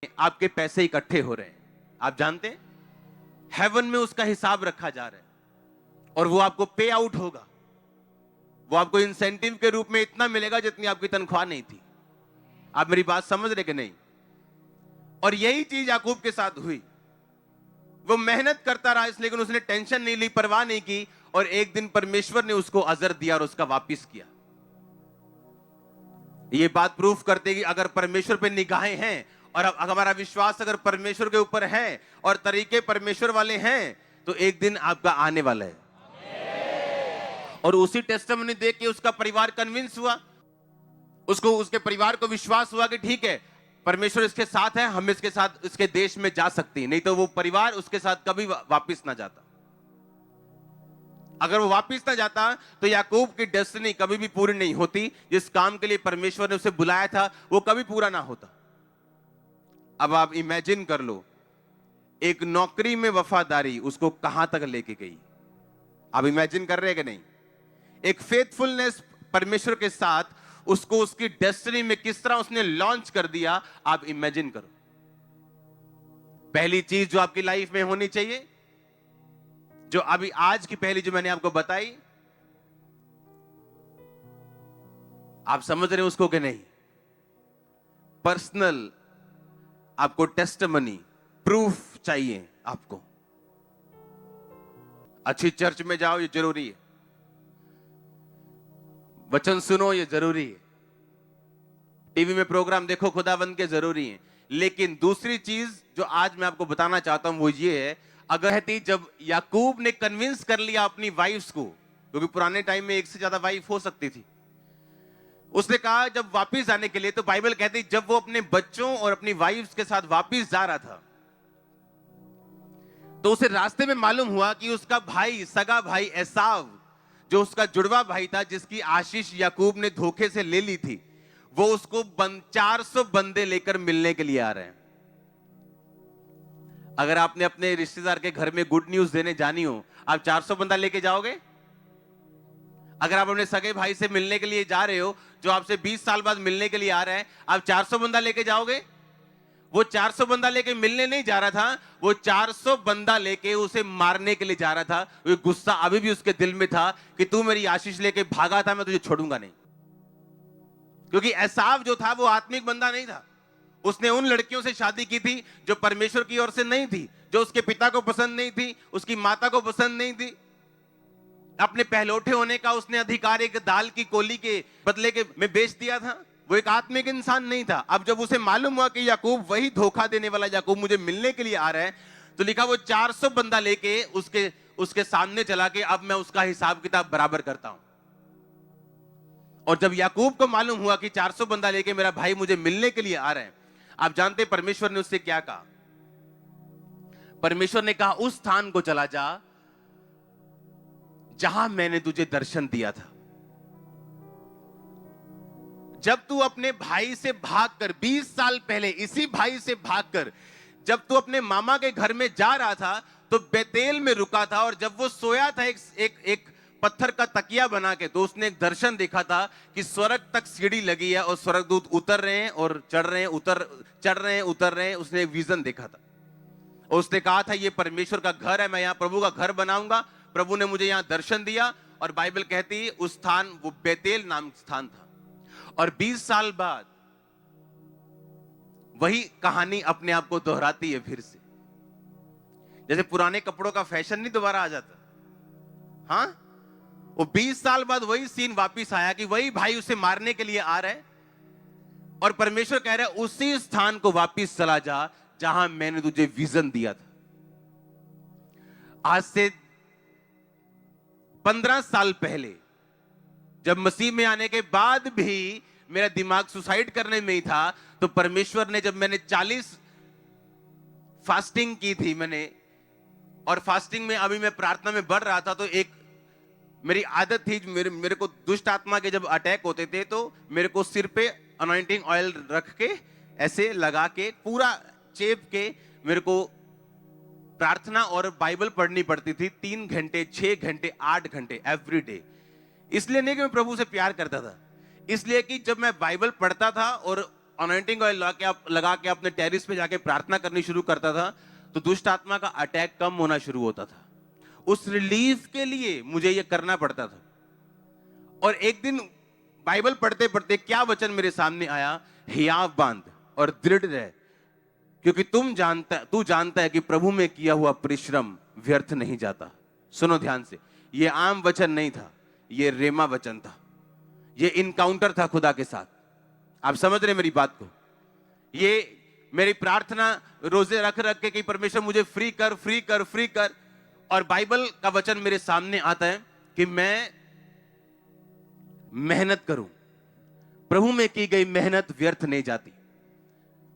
आपके पैसे इकट्ठे हो रहे हैं, आप जानते हैं हेवन में उसका हिसाब रखा जा रहा है और वो आपको पे आउट होगा। वो आपको इंसेंटिव के रूप में इतना मिलेगा जितनी आपकी तनख्वाह नहीं थी। आप मेरी बात समझ रहे कि नहीं? और यही चीज याकूब के साथ हुई। वो मेहनत करता रहा, लेकिन उसने टेंशन नहीं ली, परवाह नहीं की, और एक दिन परमेश्वर ने उसको अजर दिया और उसका वापिस किया। ये बात प्रूफ करते कि अगर परमेश्वर पे निगाहें हैं और हमारा विश्वास अगर परमेश्वर के ऊपर है और तरीके परमेश्वर वाले हैं, तो एक दिन आपका आने वाला है। और उसी टेस्टिमनी देख के उसका परिवार कन्विंस हुआ, उसके परिवार को विश्वास हुआ कि ठीक है, परमेश्वर इसके साथ है, हम इसके साथ इसके देश में जा सकते हैं। नहीं तो वो परिवार उसके साथ कभी वापिस ना जाता। अगर वो वापिस ना जाता तो याकूब की डेस्टिनी कभी भी पूरी नहीं होती। जिस काम के लिए परमेश्वर ने उसे बुलाया था वो कभी पूरा ना होता। अब आप इमेजिन कर लो, एक नौकरी में वफादारी उसको कहां तक लेके गई। आप इमेजिन कर रहे हैं कि नहीं? एक फेथफुलनेस परमेश्वर के साथ उसको उसकी डेस्टिनी में किस तरह उसने लॉन्च कर दिया, आप इमेजिन करो। पहली चीज जो आपकी लाइफ में होनी चाहिए, जो अभी आज की पहली जो मैंने आपको बताई, आप समझ रहे हो उसको कि नहीं? पर्सनल आपको टेस्टिमनी, प्रूफ चाहिए आपको। अच्छी चर्च में जाओ, ये जरूरी है। वचन सुनो, ये जरूरी है। टीवी में प्रोग्राम देखो खुदावंद के, जरूरी है। लेकिन दूसरी चीज जो आज मैं आपको बताना चाहता हूं वो ये है, अगर जब याकूब ने कन्विंस कर लिया अपनी वाइफ्स को, क्योंकि पुराने टाइम में एक से ज्यादा वाइफ हो सकती थी, उसने कहा जब वापिस आने के लिए, तो बाइबल कहती जब वो अपने बच्चों और अपनी वाइफ्स के साथ वापिस जा रहा था, तो उसे रास्ते में मालूम हुआ कि उसका भाई, सगा भाई एसाव, जो उसका जुड़वा भाई था, जिसकी आशीष याकूब ने धोखे से ले ली थी, वो उसको 400 बंदे लेकर मिलने के लिए आ रहे हैं। अगर आपने अपने रिश्तेदार के घर में गुड न्यूज देने जानी हो, आप 400 बंदा लेके जाओगे? अगर आप अपने सगे भाई से मिलने के लिए जा रहे हो, जो आपसे 20 साल बाद मिलने के लिए आ रहा है, आप 400 बंदा लेके जाओगे? वो 400 बंदा लेके मिलने नहीं जा रहा था, वो 400 बंदा लेके उसे मारने के लिए जा रहा था। वो गुस्सा अभी भी उसके दिल में था कि तू मेरी आशीष लेके भागा था, मैं तुझे छोड़ूंगा नहीं। क्योंकि एसाव जो था वो आत्मिक बंदा नहीं था। उसने उन लड़कियों से शादी की थी जो परमेश्वर की ओर से नहीं थी, जो उसके पिता को पसंद नहीं थी, उसकी माता को पसंद नहीं थी। अपने पहलौठे होने का उसने अधिकार एक दाल की कोली के बदले के में बेच दिया था। वो एक आत्मिक इंसान नहीं था। अब जब उसे मालूम हुआ कि याकूब, वही धोखा देने वाला याकूब मुझे मिलने के लिए आ रहा है, तो लिखा वो 400 बंदा लेके उसके सामने चला के अब मैं उसका हिसाब किताब बराबर करता हूं। और जब याकूब को मालूम हुआ कि 400 बंदा लेके मेरा भाई मुझे मिलने के लिए आ रहे हैं, आप जानते परमेश्वर ने उससे क्या कहा? परमेश्वर ने कहा उस स्थान को चला जा जहां मैंने तुझे दर्शन दिया था। जब तू अपने भाई से भागकर 20 साल पहले, इसी भाई से भागकर जब तू अपने मामा के घर में जा रहा था, तो बेतेल में रुका था, और जब वो सोया था एक पत्थर का तकिया बना के, तो उसने एक दर्शन देखा था कि स्वर्ग तक सीढ़ी लगी है और स्वर्गदूत उतर रहे हैं और चढ़ रहे हैं, चढ़ रहे हैं, उतर रहे हैं। उसने एक विजन देखा था और उसने कहा था ये परमेश्वर का घर है, मैं यहां प्रभु का घर बनाऊंगा। प्रभु ने मुझे यहां दर्शन दिया, और बाइबल कहती है उस स्थान, वो बेतेल नाम स्थान था। और 20 साल बाद वही कहानी अपने आप को दोहराती है फिर से। जैसे पुराने कपड़ों का फैशन नहीं दोबारा आ जाता, हाँ, वो 20 साल बाद वही सीन वापिस आया कि वही भाई उसे मारने के लिए आ रहे हैं, और परमेश्वर कह रहे हैं उसी स्थान को वापिस चला जा जहां मैंने तुझे विजन दिया था। आज से 15 साल पहले, जब मसीह में आने के बाद भी मेरा दिमाग सुसाइड करने में ही था, तो परमेश्वर ने, जब मैंने 40 फास्टिंग की थी मैंने, और फास्टिंग में अभी मैं प्रार्थना में बढ़ रहा था, तो एक मेरी आदत थी, मेरे को दुष्ट आत्मा के जब अटैक होते थे, तो मेरे को सिर पे अनॉइंटिंग ऑयल रख के ऐसे लगा के पूरा चेप के मेरे को प्रार्थना और बाइबल पढ़नी पड़ती थी 3 घंटे, 6 घंटे, 8 घंटे एवरी डे। इसलिए नहीं कि मैं प्रभु से प्यार करता था, इसलिए कि जब मैं बाइबल पढ़ता था और अनॉइंटिंग ऑयल लगा के अपने टेरिस पे जाके प्रार्थना करनी शुरू करता था, तो दुष्ट आत्मा का अटैक कम होना शुरू होता था। उस रिलीफ के लिए मुझे ये करना पड़ता था। और एक दिन बाइबल पढ़ते पढ़ते क्या वचन मेरे सामने आया, हियाव बांध और दृढ़ रह, क्योंकि तू जानता है कि प्रभु में किया हुआ परिश्रम व्यर्थ नहीं जाता। सुनो ध्यान से, ये आम वचन नहीं था, ये रेमा वचन था, ये इनकाउंटर था खुदा के साथ। आप समझ रहे मेरी बात को? ये मेरी प्रार्थना रोजे रख रख के कि परमेश्वर मुझे फ्री कर, फ्री कर, फ्री कर, और बाइबल का वचन मेरे सामने आता है कि मैं मेहनत करूं। प्रभु में की गई मेहनत व्यर्थ नहीं जाती।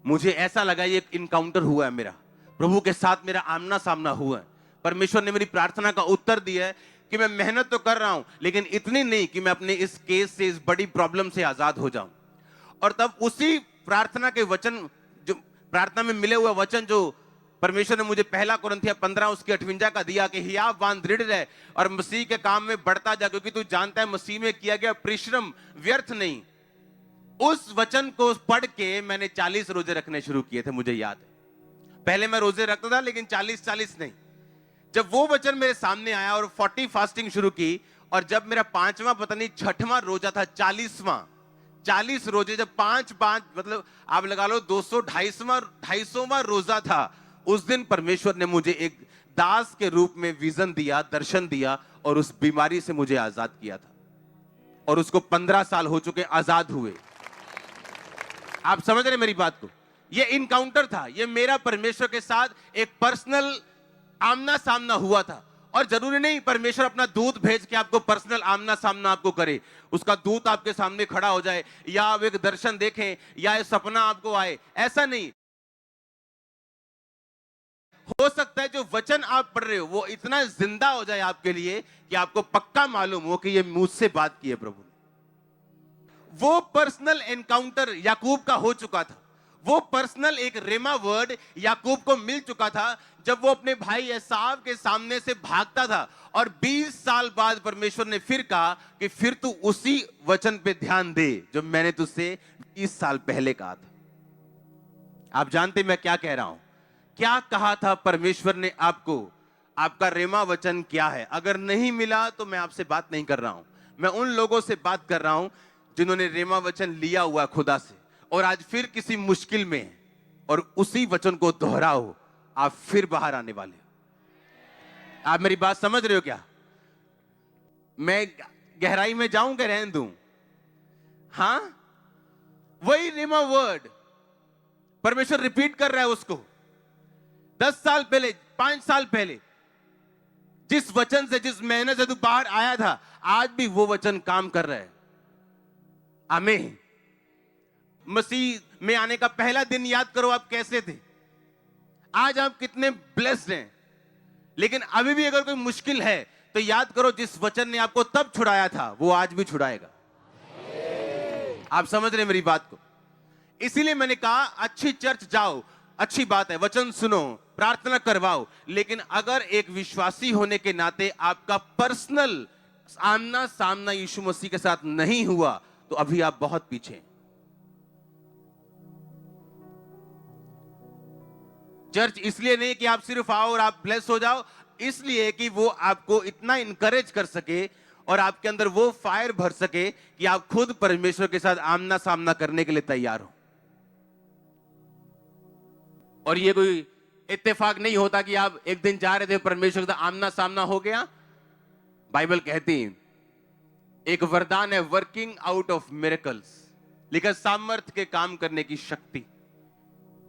मुझे ऐसा लगा ये एक इनकाउंटर हुआ है मेरा, प्रभु के साथ मेरा आमना सामना हुआ है। परमेश्वर ने मेरी प्रार्थना का उत्तर दिया है कि मैं मेहनत तो कर रहा हूं, लेकिन इतनी नहीं कि मैं अपने इस केस से, इस बड़ी प्रॉब्लम से आजाद हो जाऊं। और तब उसी प्रार्थना के वचन, जो प्रार्थना में मिले हुए वचन जो परमेश्वर ने मुझे पहला कुरिन्थिया 15 उसके 58 का दिया कि हियाव बांध, दृढ़ रह और मसीह के काम में बढ़ता जा, क्योंकि तू जानता है मसीह में किया गया परिश्रम व्यर्थ नहीं। उस वचन को पढ़ के मैंने 40 रोजे रखने शुरू किए थे, मुझे याद है। पहले मैं रोजे रखता था, लेकिन 40 नहीं। जब वो वचन मेरे सामने आया और 40 फास्टिंग शुरू की, और जब मेरा 5वां पता नहीं 6वां रोजा था, 40 रोजे, जब 5 मतलब आप लगा लो 250वां रोजा था, उस दिन परमेश्वर ने मुझे एक दास के रूप में विजन दिया, दर्शन दिया, और उस बीमारी से मुझे आजाद किया था। और उसको 15 साल हो चुके आजाद हुए। आप समझ रहे मेरी बात को? ये इनकाउंटर था, ये मेरा परमेश्वर के साथ एक पर्सनल आमना सामना हुआ था। और जरूरी नहीं परमेश्वर अपना दूत भेज के आपको पर्सनल आमना सामना आपको करे, उसका दूत आपके सामने खड़ा हो जाए, या आप एक दर्शन देखें, या एक सपना आपको आए, ऐसा नहीं। हो सकता है जो वचन आप पढ़ रहे हो वो इतना जिंदा हो जाए आपके लिए कि आपको पक्का मालूम हो कि ये मुझसे बात की है प्रभु ने। वो पर्सनल एनकाउंटर याकूब का हो चुका था। वो पर्सनल एक रेमा वर्ड याकूब को मिल चुका था, जब वो अपने भाई एसाव के सामने से भागता था, और 20 साल बाद परमेश्वर ने फिर कहा कि फिर तू उसी वचन पे ध्यान दे जो मैंने तुझसे 20 साल पहले कहा था। आप जानते मैं क्या कह रहा हूं? क्या कहा था परमेश्वर ने आपको? आपका रेमा वचन क्या है? अगर नहीं मिला तो मैं आपसे बात नहीं कर रहा हूं, मैं उन लोगों से बात कर रहा हूं जिन्होंने रेमा वचन लिया हुआ खुदा से, और आज फिर किसी मुश्किल में है, और उसी वचन को दोहराओ, आप फिर बाहर आने वाले हो। आप मेरी बात समझ रहे हो क्या? मैं गहराई में जाऊं कि रहने दूं? हां, वही रेमा वर्ड परमेश्वर रिपीट कर रहा है उसको। 10 साल पहले, 5 साल पहले जिस वचन से, जिस मेहनत से तू बाहर आया था, आज भी वो वचन काम कर रहा है। आमीन। मसीह में आने का पहला दिन याद करो आप कैसे थे, आज आप कितने ब्लेस्ड हैं। लेकिन अभी भी अगर कोई मुश्किल है तो याद करो जिस वचन ने आपको तब छुड़ाया था वो आज भी छुड़ाएगा। आप समझ रहे मेरी बात को? इसीलिए मैंने कहा अच्छी चर्च जाओ, अच्छी बात है, वचन सुनो, प्रार्थना करवाओ, लेकिन अगर एक विश्वासी होने के नाते आपका पर्सनल आमना सामना यीशु मसीह के साथ नहीं हुआ तो अभी आप बहुत पीछे हैं। चर्च इसलिए नहीं कि आप सिर्फ आओ और आप ब्लेस हो जाओ, इसलिए कि वो आपको इतना इंकरेज कर सके और आपके अंदर वो फायर भर सके कि आप खुद परमेश्वर के साथ आमना सामना करने के लिए तैयार हो। और ये कोई इत्तेफाक नहीं होता कि आप एक दिन जा रहे थे, परमेश्वर के साथ आमना सामना हो गया। बाइबल कहती है एक वरदान है वर्किंग आउट ऑफ मिरेकल्स, लिखा सामर्थ्य के काम करने की शक्ति।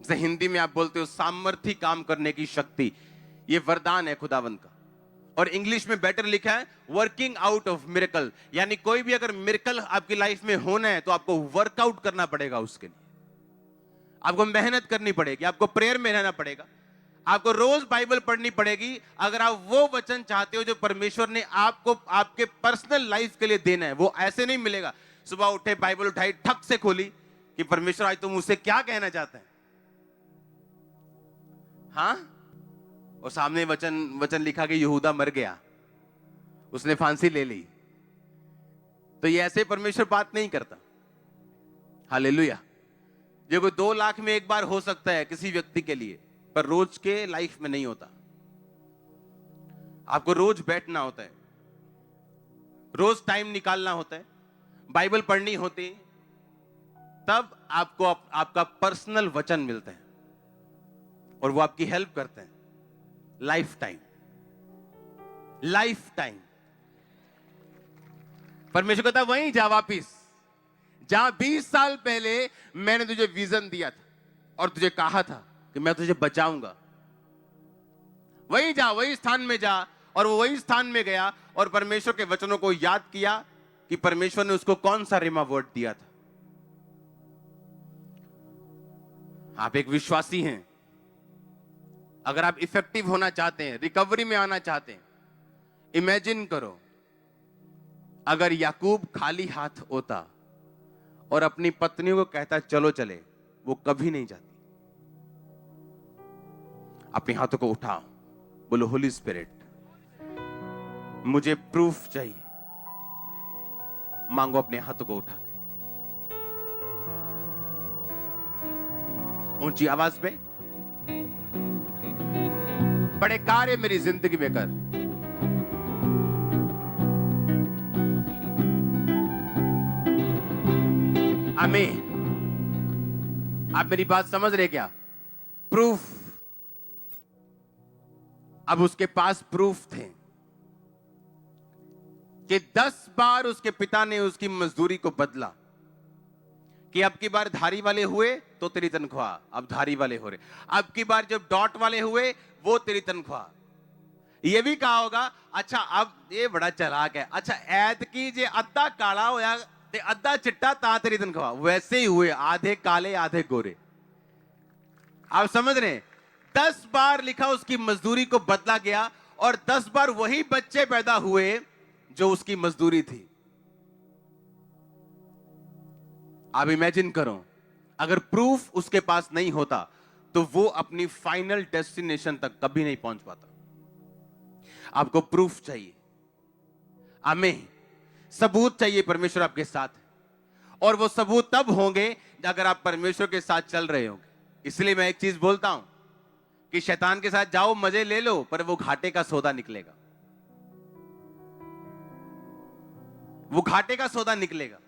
जैसे हिंदी में आप बोलते हो सामर्थ्य काम करने की शक्ति, ये वरदान है खुदावंत का। और इंग्लिश में बेटर लिखा है वर्किंग आउट ऑफ मिरेकल, यानी कोई भी अगर मिरेकल आपकी लाइफ में होना है तो आपको वर्कआउट करना पड़ेगा, उसके लिए आपको मेहनत करनी पड़ेगी, आपको प्रेयर में रहना पड़ेगा, आपको रोज बाइबल पढ़नी पड़ेगी। अगर आप वो वचन चाहते हो जो परमेश्वर ने आपको आपके पर्सनल लाइफ के लिए देना है, वो ऐसे नहीं मिलेगा सुबह उठे बाइबल उठाई ठक से खोली कि परमेश्वर आज तुम मुझसे क्या कहना चाहते हैं। हाँ, और सामने वचन लिखा कि यहूदा मर गया, उसने फांसी ले ली, तो ये ऐसे परमेश्वर बात नहीं करता। हालेलुया। जो कोई 2 लाख में एक बार हो सकता है किसी व्यक्ति के लिए, पर रोज के लाइफ में नहीं होता। आपको रोज बैठना होता है, रोज टाइम निकालना होता है, बाइबल पढ़नी होती, तब आपको आपका पर्सनल वचन मिलता है और वो आपकी हेल्प करते हैं लाइफ टाइम। लाइफ टाइम परमेश्वर कहता वहीं जा वापिस, जहां 20 साल पहले मैंने तुझे विजन दिया था और तुझे कहा था कि मैं तुझे बचाऊंगा, वहीं जा, वही स्थान में जा। और वो वही स्थान में गया और परमेश्वर के वचनों को याद किया कि परमेश्वर ने उसको कौन सा रिमा वर्ड दिया था। आप एक विश्वासी हैं, अगर आप इफेक्टिव होना चाहते हैं, रिकवरी में आना चाहते हैं, इमेजिन करो अगर याकूब खाली हाथ होता और अपनी पत्नी को कहता चलो चले, वो कभी नहीं जाती। अपने हाथों को उठाओ, बोलो होली स्पिरिट मुझे प्रूफ चाहिए। मांगो अपने हाथों को उठा के, ऊंची आवाज में, बड़े कार्य मेरी जिंदगी में कर। आमीन। आप मेरी बात समझ रहे क्या? प्रूफ। अब उसके पास प्रूफ थे कि 10 बार उसके पिता ने उसकी मजदूरी को बदला, कि अब की बार धारी वाले हुए तो तेरी तनख्वाह, अब धारी वाले हो रहे, अब की बार जब डॉट वाले हुए वो तेरी तनख्वाह। ये भी कहा होगा अच्छा अब ये बड़ा चालाक है, अच्छा ऐत की जे अद्धा काला होया ते अद्धा चिट्टा ता तेरी तनख्वाह। वैसे ही हुए, आधे काले आधे गोरे। आप समझ रहे हैं? 10 बार लिखा उसकी मजदूरी को बदला गया और 10 बार वही बच्चे पैदा हुए जो उसकी मजदूरी थी। आप इमेजिन करो अगर प्रूफ उसके पास नहीं होता तो वो अपनी फाइनल डेस्टिनेशन तक कभी नहीं पहुंच पाता। आपको प्रूफ चाहिए, आमीन। सबूत चाहिए परमेश्वर आपके साथ है, और वो सबूत तब होंगे अगर आप परमेश्वर के साथ चल रहे होंगे। इसलिए मैं एक चीज बोलता हूं कि शैतान के साथ जाओ मजे ले लो, पर वो घाटे का सौदा निकलेगा, वो घाटे का सौदा निकलेगा।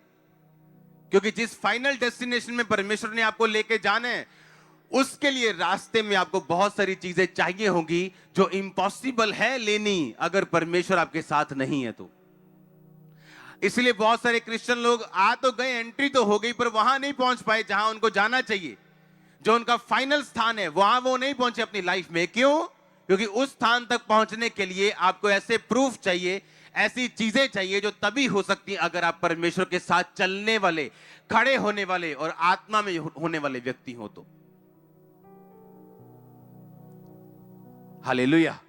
क्योंकि जिस फाइनल डेस्टिनेशन में परमेश्वर ने आपको लेके जाना है, उसके लिए रास्ते में आपको बहुत सारी चीजें चाहिए होंगी जो इम्पॉसिबल है लेनी अगर परमेश्वर आपके साथ नहीं है तो। इसलिए बहुत सारे क्रिश्चियन लोग आ तो गए, एंट्री तो हो गई, पर वहां नहीं पहुंच पाए जहां उनको जाना चाहिए। जो उनका फाइनल स्थान है वहां वो नहीं पहुंचे अपनी लाइफ में। क्यों? क्योंकि उस स्थान तक पहुंचने के लिए आपको ऐसे प्रूफ चाहिए, ऐसी चीजें चाहिए जो तभी हो सकती हैं अगर आप परमेश्वर के साथ चलने वाले, खड़े होने वाले और आत्मा में होने वाले व्यक्ति हो तो। हालेलुया।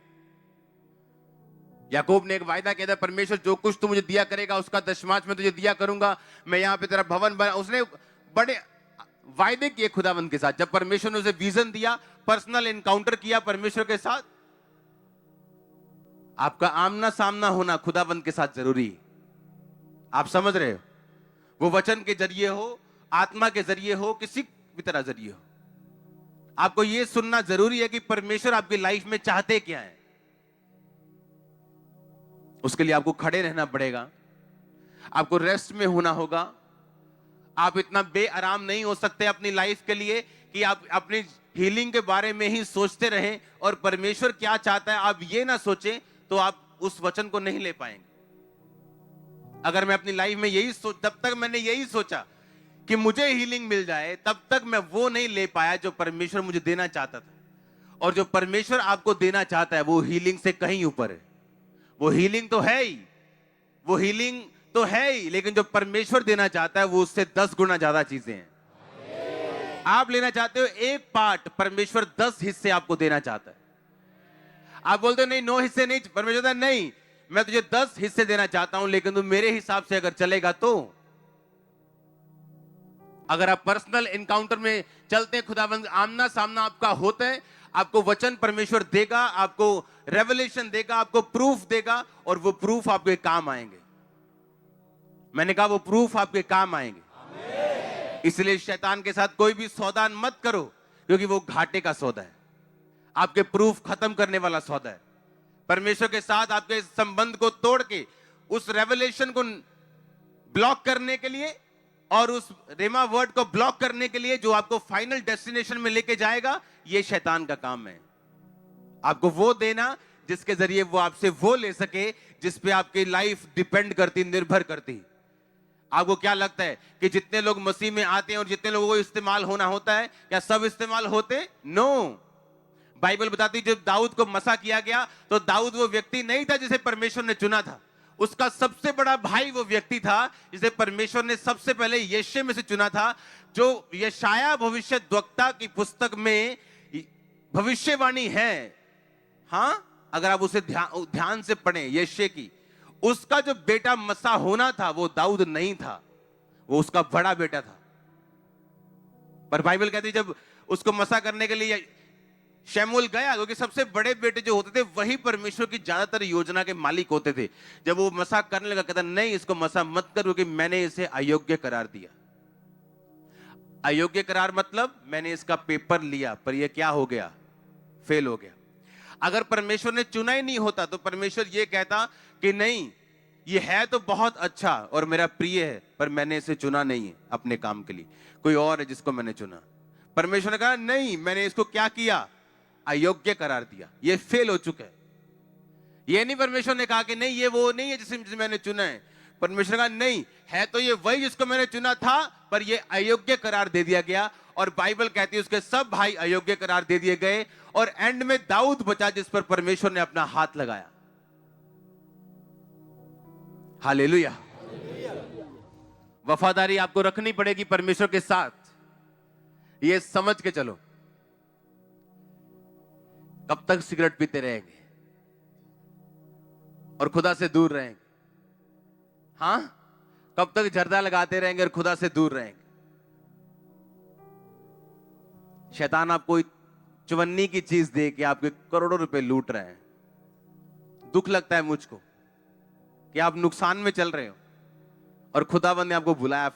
याकूब ने एक वायदा किया था, परमेश्वर जो कुछ तू मुझे दिया करेगा उसका दशमांश मैं तुझे दिया करूंगा, मैं यहां पे तेरा भवन बना। उसने बड़े वायदे किए खुदावंद के साथ। जब परमेश्वर ने उसे विजन दिया, पर्सनल एनकाउंटर किया परमेश्वर के साथ। आपका आमना सामना होना खुदावंद के साथ जरूरी है। आप समझ रहे हो? वो वचन के जरिए हो, आत्मा के जरिए हो, किसी भी तरह जरिए हो, आपको यह सुनना जरूरी है कि परमेश्वर आपकी लाइफ में चाहते क्या है। उसके लिए आपको खड़े रहना पड़ेगा, आपको रेस्ट में होना होगा। आप इतना बेआराम नहीं हो सकते अपनी लाइफ के लिए कि आप अपनी हीलिंग के बारे में ही सोचते रहें और परमेश्वर क्या चाहता है आप ये ना सोचें, तो आप उस वचन को नहीं ले पाएंगे। अगर मैं अपनी लाइफ में तब तक मैंने यही सोचा कि मुझे हीलिंग मिल जाए, तब तक मैं वो नहीं ले पाया जो परमेश्वर मुझे देना चाहता था। और जो परमेश्वर आपको देना चाहता है वो हीलिंग से कहीं ऊपर है। वो हीलिंग तो है ही, वो हीलिंग तो है ही, लेकिन जो परमेश्वर देना चाहता है वो उससे 10 गुना ज्यादा चीजें हैं। आप लेना चाहते हो एक पार्ट, परमेश्वर 10 हिस्से आपको देना चाहता है। आप बोलते हो नहीं 9 हिस्से नहीं, परमेश्वर कहता नहीं, मैं तुझे 10 हिस्से देना चाहता हूं, लेकिन तू मेरे हिसाब से अगर चलेगा तो। अगर आप पर्सनल एनकाउंटर में चलते हैं, खुदावंद आमना सामना आपका होता है, आपको वचन परमेश्वर देगा, आपको रेवलेशन देगा, आपको प्रूफ देगा, और वो प्रूफ आपके काम आएंगे। मैंने कहा वो प्रूफ आपके काम आएंगे। इसलिए शैतान के साथ कोई भी सौदा मत करो, क्योंकि वो घाटे का सौदा है, आपके प्रूफ खत्म करने वाला सौदा है। परमेश्वर के साथ आपके संबंध को तोड़ के उस रेवलेशन को ब्लॉक करने के लिए और उस रेमा वर्ड को ब्लॉक करने के लिए जो आपको फाइनल डेस्टिनेशन में लेके जाएगा, ये शैतान का काम है। आपको वो देना जिसके जरिए वो आपसे वो ले सके जिस पे आपकी लाइफ डिपेंड करती, निर्भर करती। आपको क्या लगता है कि जितने लोग मसीह में आते हैं और जितने लोगों को इस्तेमाल होना होता है, क्या सब इस्तेमाल होते? नो। बाइबल बताती जब दाऊद को मसा किया गया तो दाऊद वो व्यक्ति नहीं था जिसे परमेश्वर ने चुना था। उसका सबसे बड़ा भाई वो व्यक्ति था जिसे परमेश्वर ने सबसे पहले यिशै में से चुना था, जो यशाया भविष्यद्वक्ता की पुस्तक में भविष्यवाणी है। हां, अगर आप उसे ध्यान से पढ़ें, यिशै की, उसका जो बेटा मसा होना था वो दाऊद नहीं था, वो उसका बड़ा बेटा था। पर बाइबल कहती जब उसको मसा करने के लिए शमूएल गया, क्योंकि सबसे बड़े बेटे जो होते थे वही परमेश्वर की ज्यादातर योजना के मालिक होते थे। जब वो मसा करने लगा, कहता नहीं इसको मसा मत कर, क्योंकि मैंने इसे अयोग्य करार दिया। अयोग्य करार मतलब मैंने इसका पेपर लिया पर यह क्या हो गया? फेल हो गया। अगर परमेश्वर ने चुना ही नहीं होता तो परमेश्वर यह कहता कि नहीं, ये है तो बहुत अच्छा और मेरा प्रिय है, पर मैंने इसे चुना नहीं है अपने काम के लिए, कोई और है जिसको मैंने चुना। परमेश्वर ने कहा नहीं, मैंने इसको क्या किया? अयोग्य करार दिया, ये फेल हो चुका है। ये नहीं परमेश्वर ने कहा कि नहीं ये वो नहीं है जिसे मैंने चुना है। परमेश्वर ने कहा नहीं, है तो ये वही जिसको मैंने चुना था, पर ये अयोग्य करार दे दिया गया। और बाइबल कहती है उसके सब भाई अयोग्य करार दे दिए गए और एंड में दाऊद बचा जिस पर परमेश्वर ने अपना हाथ लगाया। हालेलुया। वफादारी आपको रखनी पड़ेगी परमेश्वर के साथ, ये समझ के चलो। कब तक सिगरेट पीते रहेंगे और खुदा से दूर रहेंगे? हां, कब तक जर्दा लगाते रहेंगे और खुदा से दूर रहेंगे? शैतान आपको चवन्नी की चीज दे के आपके करोड़ों रुपए लूट रहे हैं। दुख लगता है मुझको कि आप नुकसान में चल रहे हो और खुदावंद ने आपको बुलाया